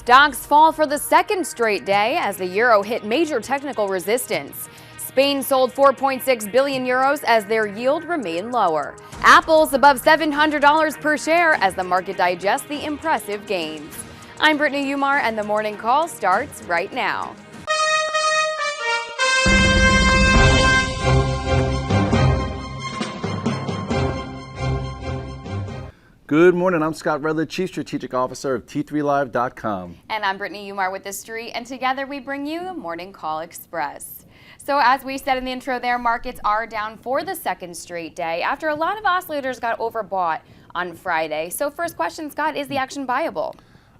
Stocks fall for the second straight day as the euro hit major technical resistance. Spain sold 4.6 billion euros as their yield remained lower. Apple's above $700 per share as the market digests the impressive gains. I'm Brittany Umar, and the morning call starts right now. Good morning, I'm Scott Redler, Chief Strategic Officer of T3Live.com. And I'm Brittany Umar with The Street, and together we bring you Morning Call Express. So as we said in the intro there, markets are down for the second straight day after a lot of oscillators got overbought on Friday. So first question, Scott, is the action viable?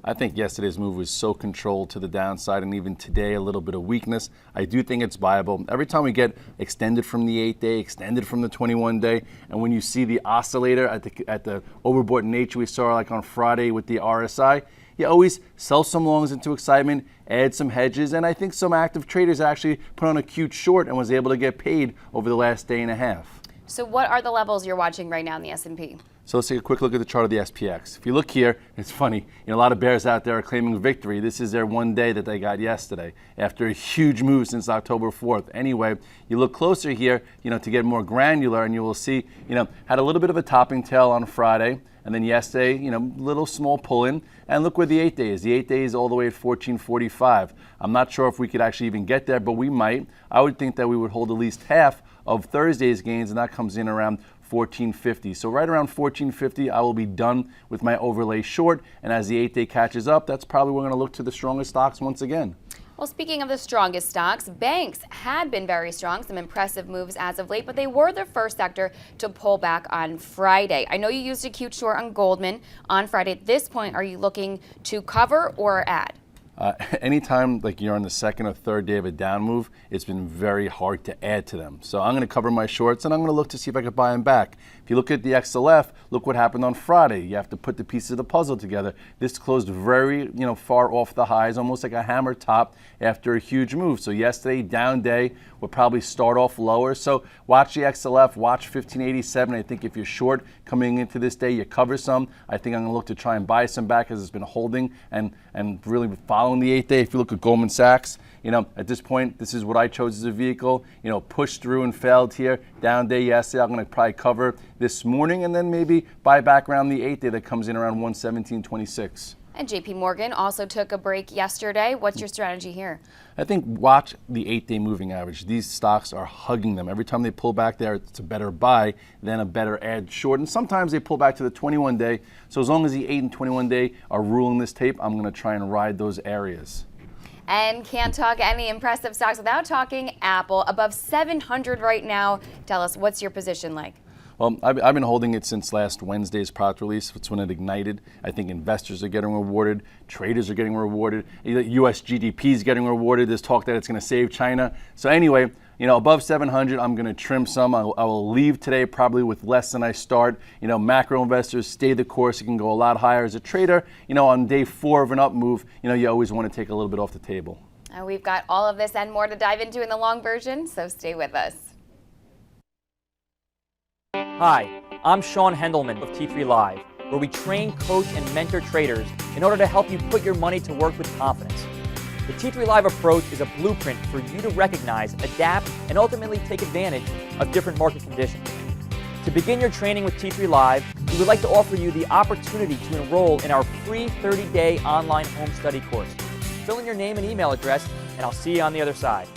I think yesterday's move was so controlled to the downside, and even today a little bit of weakness. I do think it's viable. Every time we get extended from the 8-day, extended from the 21-day, and when you see the oscillator at the overbought nature we saw like on Friday with the RSI, you always sell some longs into excitement, add some hedges, and I think some active traders actually put on a cute short and was able to get paid over the last day and a half. So what are the levels you're watching right now in the S&P? So let's take a quick look at the chart of the SPX. If you look here, it's funny, a lot of bears out there are claiming victory. This is their one day that they got yesterday after a huge move since October 4th. Anyway, you look closer here, to get more granular, and you will see, had a little bit of a topping tail on Friday, and then yesterday, little small pull-in. And look where the 8-day is. The 8-day is all the way at 1445. I'm not sure if we could actually even get there, but we might. I would think that we would hold at least half of Thursday's gains, and that comes in around 1450. So right around 1450, I will be done with my overlay short. And as the 8-day catches up, that's probably we're going to look to the strongest stocks once again. Well, speaking of the strongest stocks, banks had been very strong, some impressive moves as of late, but they were the first sector to pull back on Friday. I know you used a cute short on Goldman on Friday. At this point, are you looking to cover or add? Anytime like you're on the second or third day of a down move, it's been very hard to add to them. So I'm going to cover my shorts, and I'm going to look to see if I can buy them back. If you look at the XLF, look what happened on Friday. You have to put the pieces of the puzzle together. This closed very, far off the highs, almost like a hammer top after a huge move. So yesterday, down day, will probably start off lower. So watch the XLF, watch 1587. I think if you're short coming into this day, you cover some. I think I'm going to look to try and buy some back as it's been holding and really following the 8-day. If you look at Goldman Sachs, at this point, this is what I chose as a vehicle. Pushed through and failed here. Down day yesterday, I'm going to probably cover this morning and then maybe buy back around the 8-day that comes in around 117.26. And JP Morgan also took a break yesterday. What's your strategy here? I think watch the 8-day moving average. These stocks are hugging them. Every time they pull back there, it's a better buy than a better add short. And sometimes they pull back to the 21-day. So as long as the 8 and 21-day are ruling this tape, I'm going to try and ride those areas. And can't talk any impressive stocks without talking Apple. Above 700 right now. Tell us, what's your position like? Well, I've been holding it since last Wednesday's product release. It's when it ignited. I think investors are getting rewarded. Traders are getting rewarded. U.S. GDP is getting rewarded. There's talk that it's going to save China. So anyway, above 700, I'm going to trim some. I will leave today probably with less than I start. Macro investors, stay the course. It can go a lot higher. As a trader, on day 4 of an up move, you always want to take a little bit off the table. And we've got all of this and more to dive into in the long version, so stay with us. Hi, I'm Sean Hendelman of T3 Live, where we train, coach, and mentor traders in order to help you put your money to work with confidence. The T3 Live approach is a blueprint for you to recognize, adapt, and ultimately take advantage of different market conditions. To begin your training with T3 Live, we would like to offer you the opportunity to enroll in our free 30-day online home study course. Fill in your name and email address, and I'll see you on the other side.